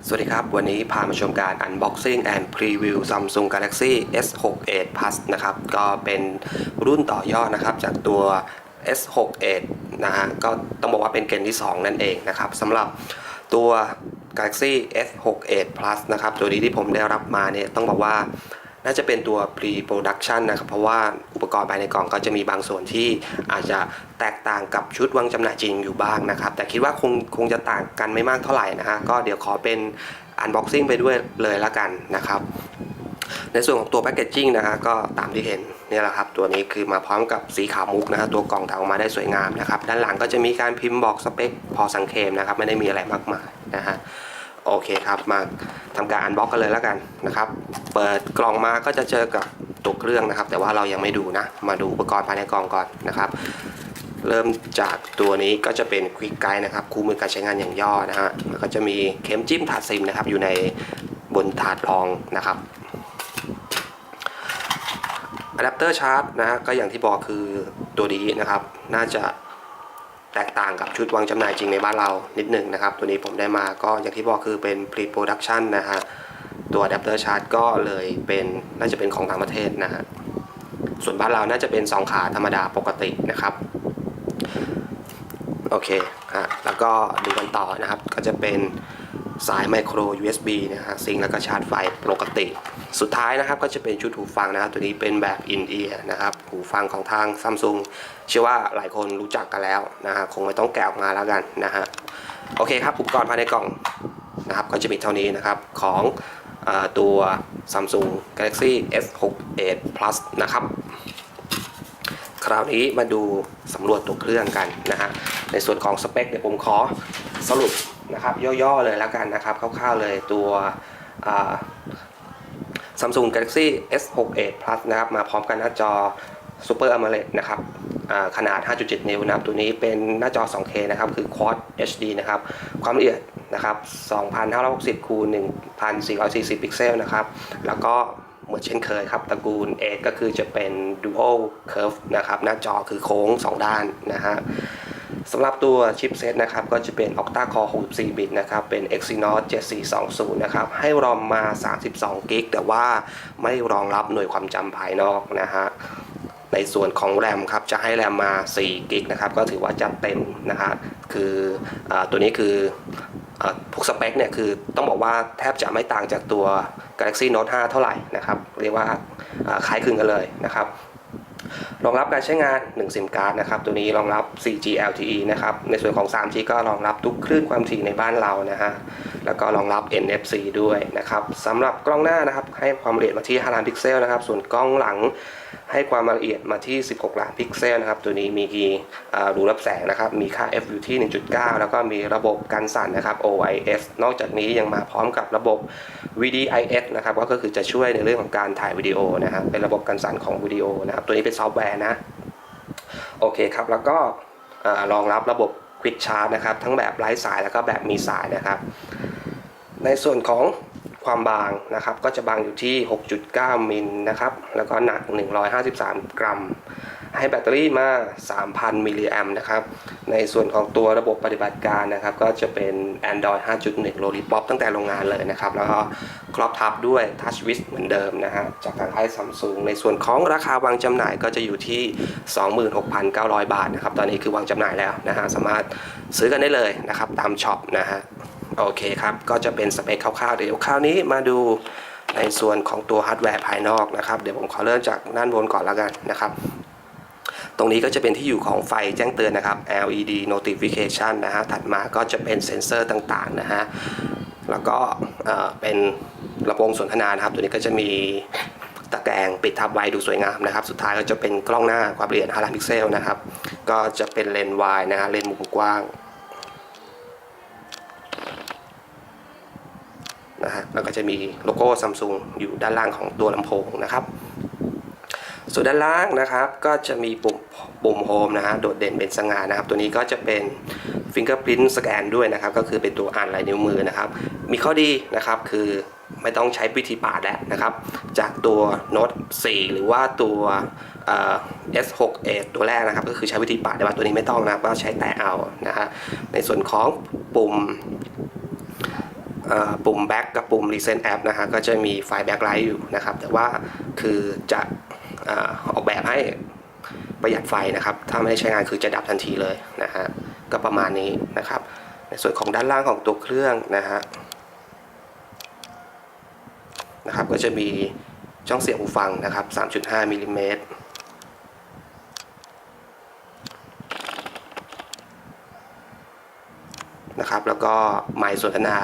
สวัสดีครับวันนี้พามาชมการ Unboxing and Preview Samsung Galaxy S68 Plus นะครับก็เป็นรุ่นต่อยอดนะครับจากตัว S68 นะฮะก็ต้องบอกว่าเป็นเจนที่2นั่นเองนะครับสำหรับตัว Galaxy S68 Plus นะครับตัวนี้ที่ผมได้รับมาเนี่ยต้องบอกว่าน่าจะเป็นตัว pre-production นะครับเพราะว่าอุปกรณ์ภายในกล่องก็จะมีบางส่วนที่อาจจะแตกต่างกับชุดวางจำหน่ายจริงอยู่บ้างนะครับแต่คิดว่าคงจะต่างกันไม่มากเท่าไหร่นะฮะก็เดี๋ยวขอเป็น unboxing ไปด้วยเลยละกันนะครับในส่วนของตัวแพคเกจจิ้งนะฮะก็ตามที่เห็นนี่แหละครับตัวนี้คือมาพร้อมกับสีขาวมุกนะฮะตัวกล่องทำออกมาได้สวยงามนะครับด้านหลังก็จะมีการพิมพ์บอกสเปคพอสังเขปนะครับไม่ได้มีอะไรมากมายนะฮะโอเคครับมาทำการอันบ็อกกันเลยแล้วกันนะครับเปิดกล่องมาก็จะเจอกับตัวเครื่องนะครับแต่ว่าเรายังไม่ดูนะมาดูอุปกรณ์ภายในกล่องก่อนนะครับเริ่มจากตัวนี้ก็จะเป็น Quick Guide นะครับคู่มือการใช้งานอย่างย่อนะฮะแล้วก็จะมีเข็มจิ้มถาดซิมนะครับอยู่ในบนถาดรองนะครับอะแดปเตอร์ชาร์จนะฮะก็อย่างที่บอกคือตัวนี้นะครับน่าจะแตกต่างกับชุดวางจำหน่ายจริงในบ้านเรานิดหนึ่งนะครับตัวนี้ผมได้มาก็อย่างที่บอกคือเป็น pre-production นะฮะตัวอะแดปเตอร์ชาร์จก็เลยเป็นน่าจะเป็นของต่างประเทศนะฮะส่วนบ้านเราน่าจะเป็น2ขาธรรมดาปกตินะครับโอเคแล้วก็ดูกันต่อนะครับก็จะเป็นสายไมโคร USB นะฮะซิงค์แล้วก็ชาร์จไฟปกติสุดท้ายนะครับก็จะเป็นชุดหูฟังนะครับตัวนี้เป็นแบบ in ear นะครับหูฟังของทาง Samsung เชื่อว่าหลายคนรู้จักกันแล้วนะฮะคงไม่ต้องแกะออกมาแล้วกันนะฮะโอเคครับอุปกรณ์ภายในกล่องนะครับก็จะมีเท่านี้นะครับของตัว Samsung Galaxy S68 Plus นะครับคราวนี้มาดูสำรวจตัวเครื่องกันนะฮะในส่วนของสเปคเดี๋ยวผมขอสรุปนะครับย่อๆเลยแล้วกันนะครับคร่าวๆเลยตัวSamsung Galaxy S68 Plus นะครับมาพร้อมกันหน้าจอ Super AMOLED นะครับขนาด 5.7 นิ้วนะครับตัวนี้เป็นหน้าจอ 2K นะครับคือ Quad HD นะครับความละเอียดนะครับ2560คูณ1440 พิกเซลนะครับแล้วก็เหมือนเช่นเคยครับตระกูล 8 ก็คือจะเป็น Dual Curve นะครับหน้าจอคือโค้ง2ด้านนะฮะสำหรับตัวชิปเซตนะครับก็จะเป็น Octa Core 64 บิตนะครับเป็น Exynos 7420นะครับให้รอมมา32 กิกแต่ว่าไม่รองรับหน่วยความจำภายนอกนะฮะในส่วนของแรมครับจะให้แรมมา4 กิกนะครับก็ถือว่าจัดเต็มนะฮะคือตัวนี้คือพวกสเปคเนี่ยคือต้องบอกว่าแทบจะไม่ต่างจากตัว Galaxy Note 5 เท่าไหร่นะครับเรียกว่าคล้ายคลึงกันเลยนะครับรองรับการใช้งาน1 SIM การ์ดนะครับตัวนี้รองรับ 4G LTE นะครับในส่วนของ 3G ก็รองรับทุกคลื่นความถี่ในบ้านเรานะฮะแล้วก็รองรับ NFC ด้วยนะครับสำหรับกล้องหน้านะครับให้ความละเอียดมาที่5ล้านพิกเซลนะครับส่วนกล้องหลังให้ความละเอียดมาที่16ล้านพิกเซลนะครับตัวนี้มีรูรับแสงนะครับมีค่า f อยู่ที่ 1.9 แล้วก็มีระบบกันสั่นนะครับ OIS นอกจากนี้ยังมาพร้อมกับระบบ VDIS นะครับก็คือจะช่วยในเรื่องของการถ่ายวิดีโอนะครับเป็นระบบกันสั่นของวิดีโอนะครับตัวนี้เป็นซอฟต์แวร์นะโอเคครับแล้วก็รองรับระบบ Quick Charge นะครับทั้งแบบไร้สายแล้วก็แบบมีสายนะครับในส่วนของความบางนะครับก็จะบางอยู่ที่ 6.9 มิลนะครับแล้วก็หนัก153 กรัมให้แบตเตอรี่มา 3,000 มิลลิแอมป์นะครับในส่วนของตัวระบบปฏิบัติการนะครับก็จะเป็น Android 5.1 Lollipop ตั้งแต่โรงงานเลยนะครับแล้วก็ครอบทับด้วย TouchWiz เหมือนเดิมนะฮะจากทางค่าย Samsung ในส่วนของราคาวางจำหน่ายก็จะอยู่ที่ 26,900 บาทนะครับตอนนี้คือวางจำหน่ายแล้วนะฮะสามารถซื้อกันได้เลยนะครับตามช็อปนะฮะโอเคครับก็จะเป็นสเปคคร่าวๆเดี๋ยวคราวนี้มาดูในส่วนของตัวฮาร์ดแวร์ภายนอกนะครับเดี๋ยวผมขอเริ่มจากด้านบนก่อนแล้วกันนะครับตรงนี้ก็จะเป็นที่อยู่ของไฟแจ้งเตือนนะครับ LED notification นะฮะถัดมาก็จะเป็นเซ็นเซอร์ต่างๆนะฮะแล้วก็เป็นลำโพงสนทนานะครับตัวนี้ก็จะมีตะแกรงปิดทับไว้ดูสวยงามนะครับสุดท้ายก็จะเป็นกล้องหน้าความละเอียด5ล้านพิกเซลนะครับก็จะเป็นเลนส์วายนะฮะเลนส์มุมกว้างนะฮะแล้วก็จะมีโลโก้ Samsung อยู่ด้านล่างของตัวลำโพงนะครับส่วนด้านล่างนะครับก็จะมีปุ่มโฮมนะฮะโดดเด่นเป็นสง่านะครับตัวนี้ก็จะเป็น Fingerprint Scan ด้วยนะครับก็คือเป็นตัวอ่านลายนิ้วมือนะครับมีข้อดีนะครับคือไม่ต้องใช้วิธีปาดแล้วนะครับจากตัว Note 4 หรือว่าตัวS68 ตัวแรกนะครับก็คือใช้วิธีปาดแต่ว่าตัวนี้ไม่ต้องนะครับก็ใช้แตะเอานะฮะในส่วนของปุ่ม ปุ่ม Back กับปุ่ม Recent App นะฮะก็จะมีไฟล์ Backlight อยู่นะครับแต่ว่าคือจะออกแบบให้ประหยัดไฟนะครับถ้าไม่ได้ใช้งานคือจะดับทันทีเลยนะฮะก็ประมาณนี้นะครับในส่วนของด้านล่างของตัวเครื่องนะครับก็จะมีช่องเสียบหูฟังนะครับ 3.5 มิลลิเมตรนะครับแล้วก็ไมค์สนทนา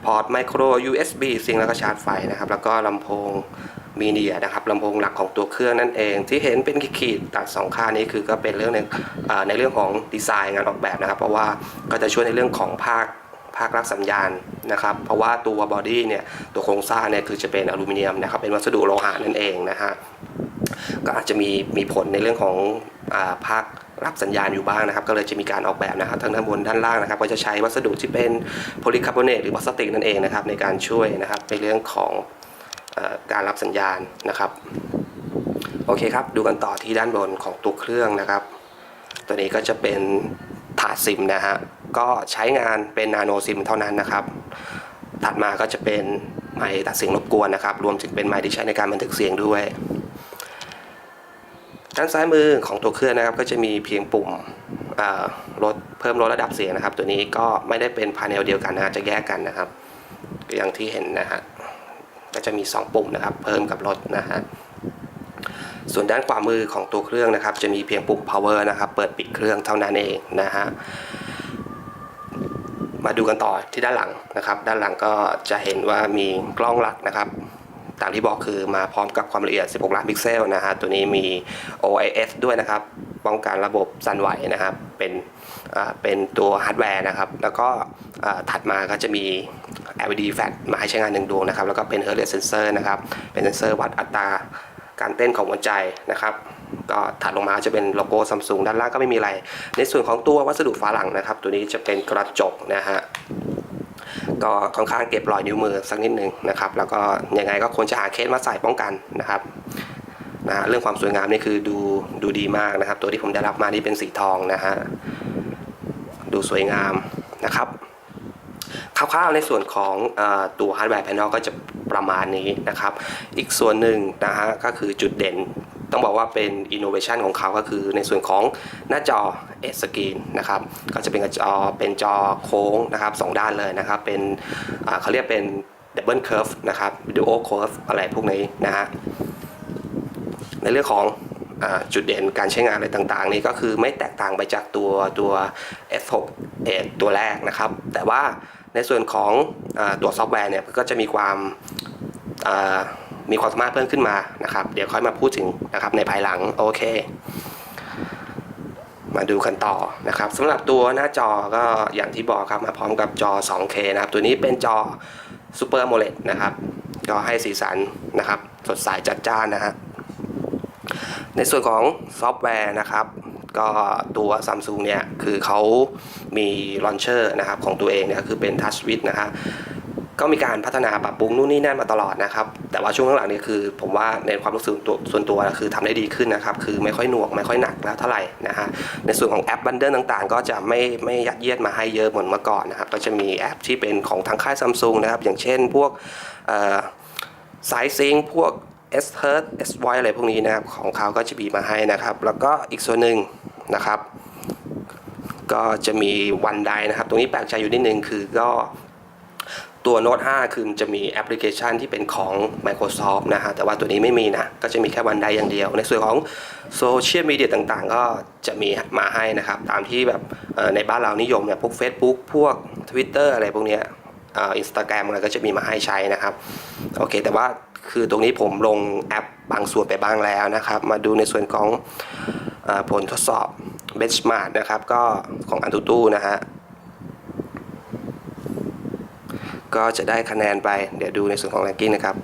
พอร์ตไมโคร USB ซิงค์แล้วก็ชาร์จไฟนะครับแล้วก็ลำโพงมีเดียนะครับลำโพงหลักของตัวเครื่องนั่นเองที่เห็นเป็นขีดตัด2ข้างนี้คือก็เป็นเรื่องในเรื่องของดีไซน์งานออกแบบนะครับเพราะว่าก็จะช่วยในเรื่องของภาครับสัญญาณนะครับเพราะว่าตัวบอดี้เนี่ยตัวโครงสร้างเนี่ยคือจะเป็นอลูมิเนียมนะครับเป็นวัสดุโลหะนั่นเองนะฮะก็อาจจะมีผลในเรื่องของภาครับสัญญาณอยู่บ้างนะครับก็เลยจะมีการออกแบบนะครับทั้งด้านบนด้านล่างนะครับก็จะใช้วัสดุที่เป็นโพลีคาร์บอเนตหรือพลาสติกนั่นเองนะครับในการช่วยนะครับในเรื่องของการรับสัญญาณนะครับโอเคครับดูกันต่อที่ด้านบนของตัวเครื่องนะครับตัวนี้ก็จะเป็นถาดซิมนะฮะก็ใช้งานเป็นนาโนซิมเท่านั้นนะครับถัดมาก็จะเป็นไมค์ตัดเสียงรบกวนนะครับรวมถึงเป็นไมค์ที่ใช้ในการบันทึกเสียงด้วยด้านซ้ายมือของตัวเครื่องนะครับก็จะมีเพียงปุ่มเพิ่มลดระดับเสียงนะครับตัวนี้ก็ไม่ได้เป็นพาเนลเดียวกันนะจะแยกกันนะครับอย่างที่เห็นนะฮะก็จะมี2ปุ่มนะครับเพิ่มกับลดนะฮะส่วนด้านขวามือของตัวเครื่องนะครับจะมีเพียงปุ่ม power นะครับเปิดปิดเครื่องเท่านั้นเองนะฮะมาดูกันต่อที่ด้านหลังนะครับด้านหลังก็จะเห็นว่ามีกล้องหลักนะครับตามที่บอกคือมาพร้อมกับความละเอียด16ล้านพิกเซลนะฮะตัวนี้มี OIS ด้วยนะครับป้องกันระบบสั่นไหวนะครับเป็นตัวฮาร์ดแวร์นะครับแล้วก็ถัดมาก็จะมี LED flash มาให้ใช้งาน1ดวงนะครับแล้วก็เป็น Heart Rate Sensor นะครับเป็นเซนเซอร์วัดอัตราการเต้นของหัวใจนะครับก็ถัดลงมาจะเป็นโลโก้ซัมซุงด้านล่างก็ไม่มีอะไรในส่วนของตัววัสดุฝาหลังนะครับตัวนี้จะเป็นกระจกนะฮะก็ค่อนข้างเก็บรอยนิ้วมือสักนิดนึงนะครับแล้วก็ยังไงก็ควรจะหาเคสมาใส่ป้องกันนะครับเรื่องความสวยงามนี่คือดูดีมากนะครับตัวที่ผมได้รับมานี่เป็นสีทองนะฮะดูสวยงามนะครับคร่าวๆในส่วนของตัวฮาร์ดแวร์ภายนอกก็จะประมาณนี้นะครับอีกส่วนหนึ่งนะฮะก็คือจุดเด่นต้องบอกว่าเป็น innovation ของเขาก็คือในส่วนของหน้าจอ Edge Screen นะครับก็จะเป็นจอโค้งนะครับ2ด้านเลยนะครับเป็นเขาเรียกเป็น Double Curve นะครับ Duo Curve อะไรพวกนี้นะฮะในเรื่องของจุดเด่นการใช้งานอะไรต่างๆนี่ก็คือไม่แตกต่างไปจากตัว S68 ตัวแรกนะครับแต่ว่าในส่วนของตัวซอฟต์แวร์เนี่ยก็จะมีความสามารถเพิ่มขึ้นมานะครับเดี๋ยวค่อยมาพูดถึงนะครับในภายหลังโอเคมาดูกันต่อนะครับสำหรับตัวหน้าจอก็อย่างที่บอกครับมาพร้อมกับจอ 2K นะครับตัวนี้เป็นจอ Super AMOLED นะครับก็ให้สีสันนะครับสดใสจัดจ้านนะฮะในส่วนของซอฟต์แวร์นะครับก็ตัว Samsung เนี่ยคือเขามีลอนเชอร์นะครับของตัวเองเนี่ยคือเป็น Touch Wiz นะฮะก็มีการพัฒนาปรับปรุงนู่นนี่นั่นมาตลอดนะครับแต่ว่าช่วงหลังๆนี่คือผมว่าในความรู้สึกส่วนตัวคือทำได้ดีขึ้นนะครับคือไม่ค่อยหน่วงไม่ค่อยหนักแล้วเท่าไหร่นะฮะในส่วนของแอปบันเดิลต่างๆก็จะไม่ยัดเยียดมาให้เยอะเหมือนเมื่อก่อนนะครับก็จะมีแอปที่เป็นของทางค่าย Samsung นะครับอย่างเช่นพวกสายซิงพวก S-Hurt S-Voice อะไรพวกนี้นะครับของเขาก็จะมีมาให้นะครับแล้วก็อีกส่วนหนึ่งนะครับก็จะมีวันไดนะครับตรงนี้แปลกใจอยู่นิดนึงคือก็ตัว Note 5 คือมันจะมีแอปพลิเคชันที่เป็นของ Microsoft นะฮะแต่ว่าตัวนี้ไม่มีนะก็จะมีแค่วันไดอย่างเดียวในส่วนของโซเชียลมีเดียต่างๆก็จะมีมาให้นะครับตามที่แบบในบ้านเรานิยมเนี่ยพวก Facebook พวก Twitter อะไรพวกนี้Instagram อะไรก็จะมีมาให้ใช้นะครับโอเคแต่ว่าคือตรงนี้ผมลงแอปบางส่วนไปบ้างแล้วนะครับมาดูในส่วนของผลทดสอบ Benchmark นะครับก็ของ AnTuTu นะฮะก็จะได้คะแนนไปเดี๋ยวดูในส่วนของ ranking นะครับ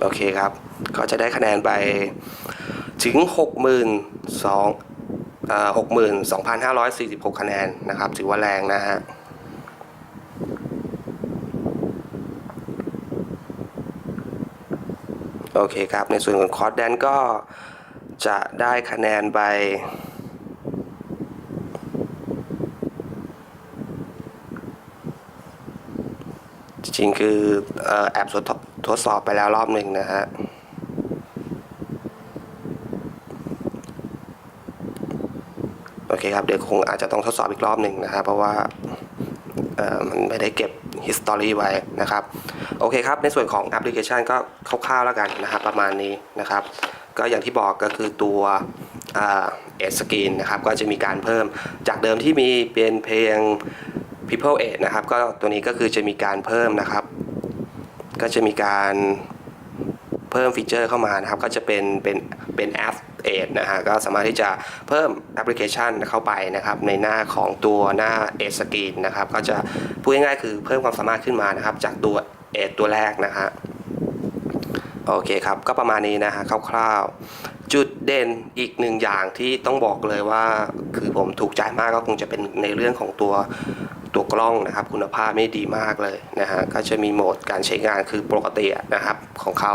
โอเคครับก็จะได้คะแนนไปถึง 62,546 คะแนนนะครับถือว่าแรงนะฮะ โอเคครับในส่วนของคอร์สแดนก็จะได้คะแนนไปจริงๆคือแอบทดสอบไปแล้วรอบหนึ่งนะฮะโอเคครับเดี๋ยวคงอาจจะต้องทดสอบอีกรอบหนึ่งนะครับเพราะว่ามันไม่ได้เก็บ history ไว้นะครับโอเคครับในส่วนของแอปพลิเคชันก็คร่าวๆแล้วกันนะครับประมาณนี้นะครับก็อย่างที่บอกก็คือตัวEdge Screen นะครับก็จะมีการเพิ่มจากเดิมที่มีเป็นเพลง People Edge นะครับก็ตัวนี้ก็คือจะมีการเพิ่มนะครับก็จะมีการเพิ่มฟีเจอร์เข้ามานะครับก็จะเป็นแอปEdge นะฮะก็สามารถที่จะเพิ่มแอปพลิเคชันเข้าไปนะครับในหน้าของตัวหน้า Edge Screen นะครับก็จะพูดง่ายๆคือเพิ่มความสามารถขึ้นมานะครับจากตัว Edge ตัวแรกนะฮะโอเคครับก็ประมาณนี้นะฮะคร่าวๆจุดเด่นอีกหนึ่งอย่างที่ต้องบอกเลยว่าคือผมถูกใจมากก็คงจะเป็นในเรื่องของตัวกล้องนะครับคุณภาพไม่ดีมากเลยนะฮะก็จะมีโหมดการใช้งานคือปกตินะครับของเขา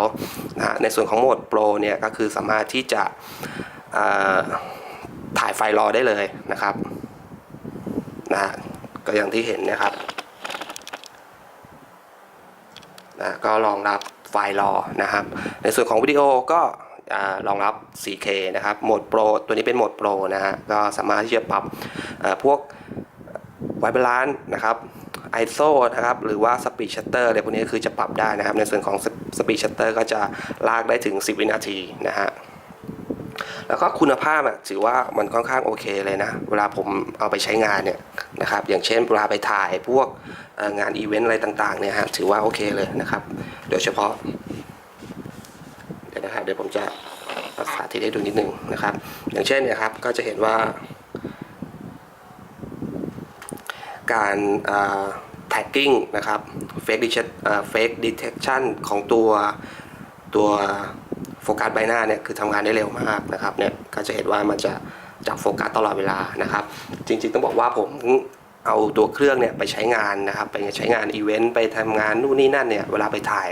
นะฮะในส่วนของโหมดโปรเนี่ยก็คือสามารถที่จะถ่ายไฟล์รอได้เลยนะครับนะฮะก็อย่างที่เห็นนะครับนะก็รองรับไฟล์รอนะครับในส่วนของวิดีโอก็รองรับ 4K นะครับโหมดโปรตัวนี้เป็นโหมดโปรนะฮะก็สามารถที่จะปรับพวกไวบาลานซ์นะครับ ISO นะครับหรือว่า Speed Shutter อะไรพวกนี้คือจะปรับได้นะครับในส่วนของ Speed Shutter ก็จะลากได้ถึง10 วินาทีนะฮะแล้วก็คุณภาพถือว่ามันค่อนข้างโอเคเลยนะเวลาผมเอาไปใช้งานเนี่ยนะครับอย่างเช่นเวลาไปถ่ายพวกงานอีเวนต์อะไรต่างๆเนี่ยฮะถือว่าโอเคเลยนะครับโดยเฉพาะเดี๋ยวผมจะสาธิตให้ดูนิดนึงนะครับอย่างเช่นเนี่ยครับก็จะเห็นว่าการtagging นะครับ fake detection ของตัวโฟกัสใบหน้าเนี่ยคือทำงานได้เร็วมากนะครับเนี่ยก็จะเห็นว่ามันจะจับโฟกัสตลอดเวลานะครับจริงๆต้องบอกว่าผมเอาตัวเครื่องเนี่ยไปใช้งานนะครับไปใช้งานอีเวนต์ไปทำงานนู่นนี่นั่นเนี่ยเวลาไปถ่าย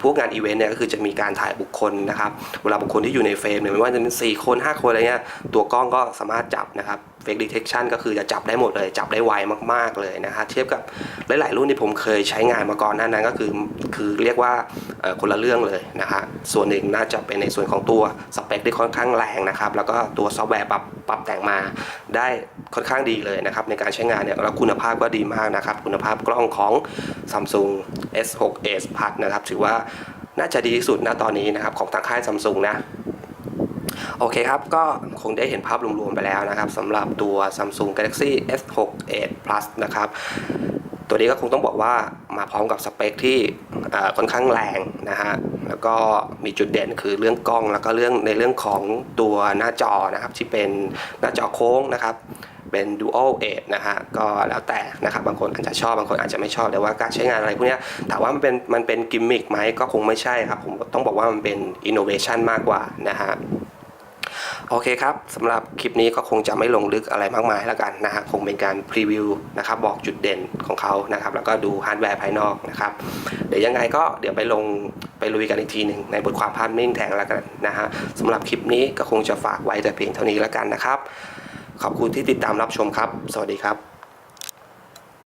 พวกงานอีเวนต์เนี่ยก็คือจะมีการถ่ายบุคคลนะครับเวลาบุคคลที่อยู่ในเฟรมเนี่ยไม่ว่าจะเป็น4 คน 5 คนอะไรเงี้ยตัวกล้องก็สามารถจับนะครับ fake detection ก็คือจะจับได้หมดเลยจับได้ไวมากๆเลยนะฮะเทียบกับหลายๆรุ่นที่ผมเคยใช้งานมาก่อนหน้านั้นก็คือเรียกว่าคนละเรื่องเลยนะฮะส่วนหนึ่งน่าจะเป็นในส่วนของตัวสเปคที่ค่อนข้างแรงนะครับแล้วก็ตัวซอฟต์แวร์ปรับแต่งมาได้ค่อนข้างดีเลยนะครับในการใช้งานเนี่ยแล้วคุณภาพก็ดีมากนะครับคุณภาพกล้องของ Samsung S6 Edge Plus นะครับถือว่าน่าจะดีที่สุดณตอนนี้นะครับของทางค่าย Samsung นะโอเคครับก็คงได้เห็นภาพรวมๆไปแล้วนะครับสำหรับตัว Samsung Galaxy S6 Edge Plus นะครับตัวนี้ก็คงต้องบอกว่ามาพร้อมกับสเปคที่ค่อนข้างแรงนะฮะแล้วก็มีจุดเด่นคือเรื่องกล้องแล้วก็เรื่องของตัวหน้าจอนะครับที่เป็นหน้าจอโค้งนะครับเป็น Dual Edge นะฮะก็แล้วแต่นะครับบางคนอาจจะชอบบางคนอาจจะไม่ชอบแต่ว่าการใช้งานอะไรพวกนี้ถามว่ามันเป็นกิมมิคไหมก็คงไม่ใช่ครับผมต้องบอกว่ามันเป็น innovation มากกว่านะฮะโอเคครับสำหรับคลิปนี้ก็คงจะไม่ลงลึกอะไรมากมายแล้วกันนะฮะคงเป็นการพรีวิวนะครับบอกจุดเด่นของเขานะครับแล้วก็ดูฮาร์ดแวร์ภายนอกนะครับเดี๋ยวยังไงก็เดี๋ยวไปลุยกันอีกทีหนึ่งในบทความภาพนิ่งแทงแล้วกันนะฮะสำหรับคลิปนี้ก็คงจะฝากไว้แต่เพียงเท่านี้แล้วกันนะครับขอบคุณที่ติดตามรับชมครับสวัสดีครับ